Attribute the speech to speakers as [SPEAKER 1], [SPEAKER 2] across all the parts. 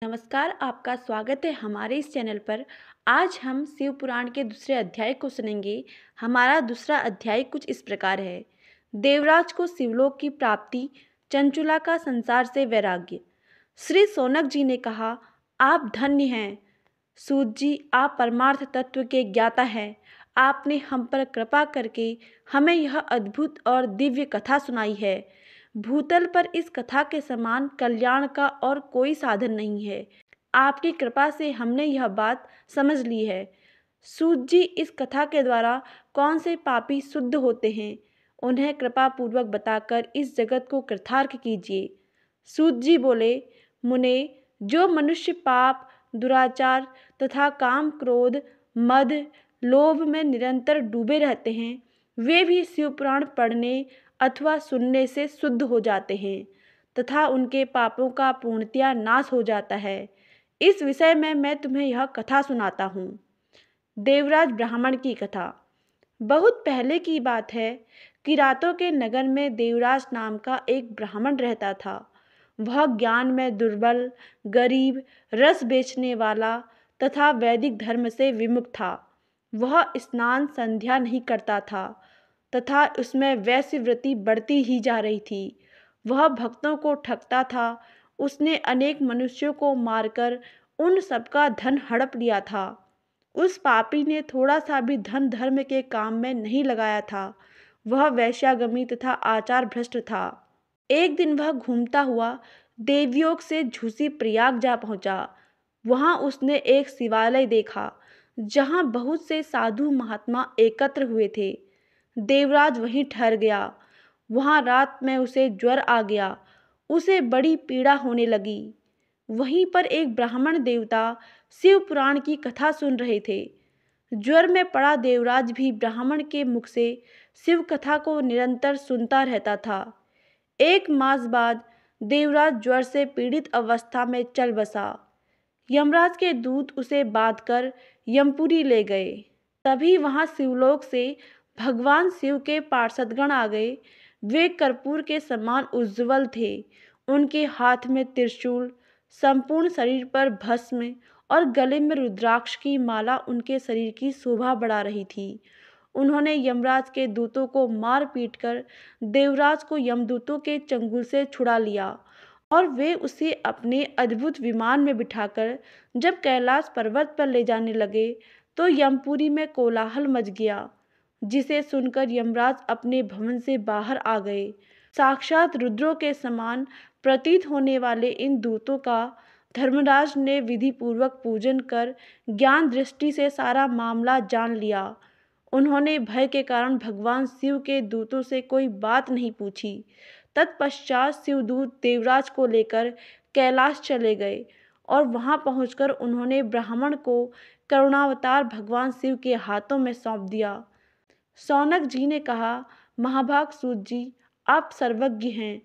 [SPEAKER 1] नमस्कार, आपका स्वागत है हमारे इस चैनल पर। आज हम शिव पुराण के दूसरे अध्याय को सुनेंगे। हमारा दूसरा अध्याय कुछ इस प्रकार है। देवराज को शिवलोक की प्राप्ति, चंचुला का संसार से वैराग्य। श्री शौनक जी ने कहा, आप धन्य हैं सूत जी, आप परमार्थ तत्व के ज्ञाता हैं। आपने हम पर कृपा करके हमें यह अद्भुत और दिव्य कथा सुनाई है। भूतल पर इस कथा के समान कल्याण का और कोई साधन नहीं है। आपकी कृपा से हमने यह बात समझ ली है। सूत जी, इस कथा के द्वारा कौन से पापी शुद्ध होते हैं, उन्हें कृपा पूर्वक बताकर इस जगत को कृतार्थ कीजिए। सूत जी बोले, मुने, जो मनुष्य पाप, दुराचार तथा काम, क्रोध, मद, लोभ में निरंतर डूबे रहते हैं, वे भी शिवपुराण पढ़ने अथवा सुनने से शुद्ध हो जाते हैं तथा उनके पापों का पूर्णतया नाश हो जाता है। इस विषय में मैं तुम्हें यह कथा सुनाता हूँ। देवराज ब्राह्मण की कथा। बहुत पहले की बात है कि रातों के नगर में देवराज नाम का एक ब्राह्मण रहता था। वह ज्ञान में दुर्बल, गरीब, रस बेचने वाला तथा वैदिक धर्म से विमुख था। वह स्नान संध्या नहीं करता था तथा उसमें वैश्यवृत्ति बढ़ती ही जा रही थी। वह भक्तों को ठगता था। उसने अनेक मनुष्यों को मारकर उन सबका धन हड़प लिया था। उस पापी ने थोड़ा सा भी धन धर्म के काम में नहीं लगाया था। वह वैश्यागमी तथा आचार भ्रष्ट था। एक दिन वह घूमता हुआ देवयोग से झूसी प्रयाग जा पहुंचा। वहां उसने एक शिवालय देखा जहां बहुत से साधु महात्मा एकत्र हुए थे। देवराज वहीं ठहर गया। वहां रात में उसे ज्वर आ गया। उसे बड़ी पीड़ा होने लगी। वहीं पर एक ब्राह्मण देवता शिव पुराण की कथा सुन रहे थे। ज्वर में पड़ा देवराज भी ब्राह्मण के मुख से शिव कथा को निरंतर सुनता रहता था। 1 मास बाद देवराज ज्वर से पीड़ित अवस्था में चल बसा। यमराज के दूत उसे बांधकर यमपुरी ले गए। तभी वहां शिवलोक से भगवान शिव के पार्षदगण आ गए। वे कर्पूर के समान उज्ज्वल थे। उनके हाथ में त्रिशूल, संपूर्ण शरीर पर भस्म और गले में रुद्राक्ष की माला उनके शरीर की शोभा बढ़ा रही थी। उन्होंने यमराज के दूतों को मार पीट कर देवराज को यमदूतों के चंगुल से छुड़ा लिया और वे उसे अपने अद्भुत विमान में बिठाकर जब कैलाश पर्वत पर ले जाने लगे तो यमपुरी में कोलाहल मच गया, जिसे सुनकर यमराज अपने भवन से बाहर आ गए। साक्षात रुद्रों के समान प्रतीत होने वाले इन दूतों का धर्मराज ने विधि पूर्वक पूजन कर ज्ञान दृष्टि से सारा मामला जान लिया। उन्होंने भय के कारण भगवान शिव के दूतों से कोई बात नहीं पूछी। तत्पश्चात शिवदूत देवराज को लेकर कैलाश चले गए और वहां पहुंचकर उन्होंने ब्राह्मण को करुणावतार भगवान शिव के हाथों में सौंप दिया। शौनक जी ने कहा, महाभाग सूत जी, आप सर्वज्ञ हैं।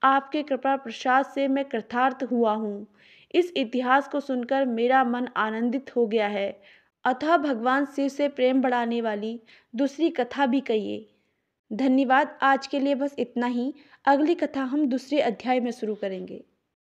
[SPEAKER 1] आपके कृपा प्रसाद से मैं कृतार्थ हुआ हूँ। इस इतिहास को सुनकर मेरा मन आनंदित हो गया है। अतः भगवान शिव से प्रेम बढ़ाने वाली दूसरी कथा भी कहिए। धन्यवाद। आज के लिए बस इतना ही। अगली कथा हम दूसरे अध्याय में शुरू करेंगे।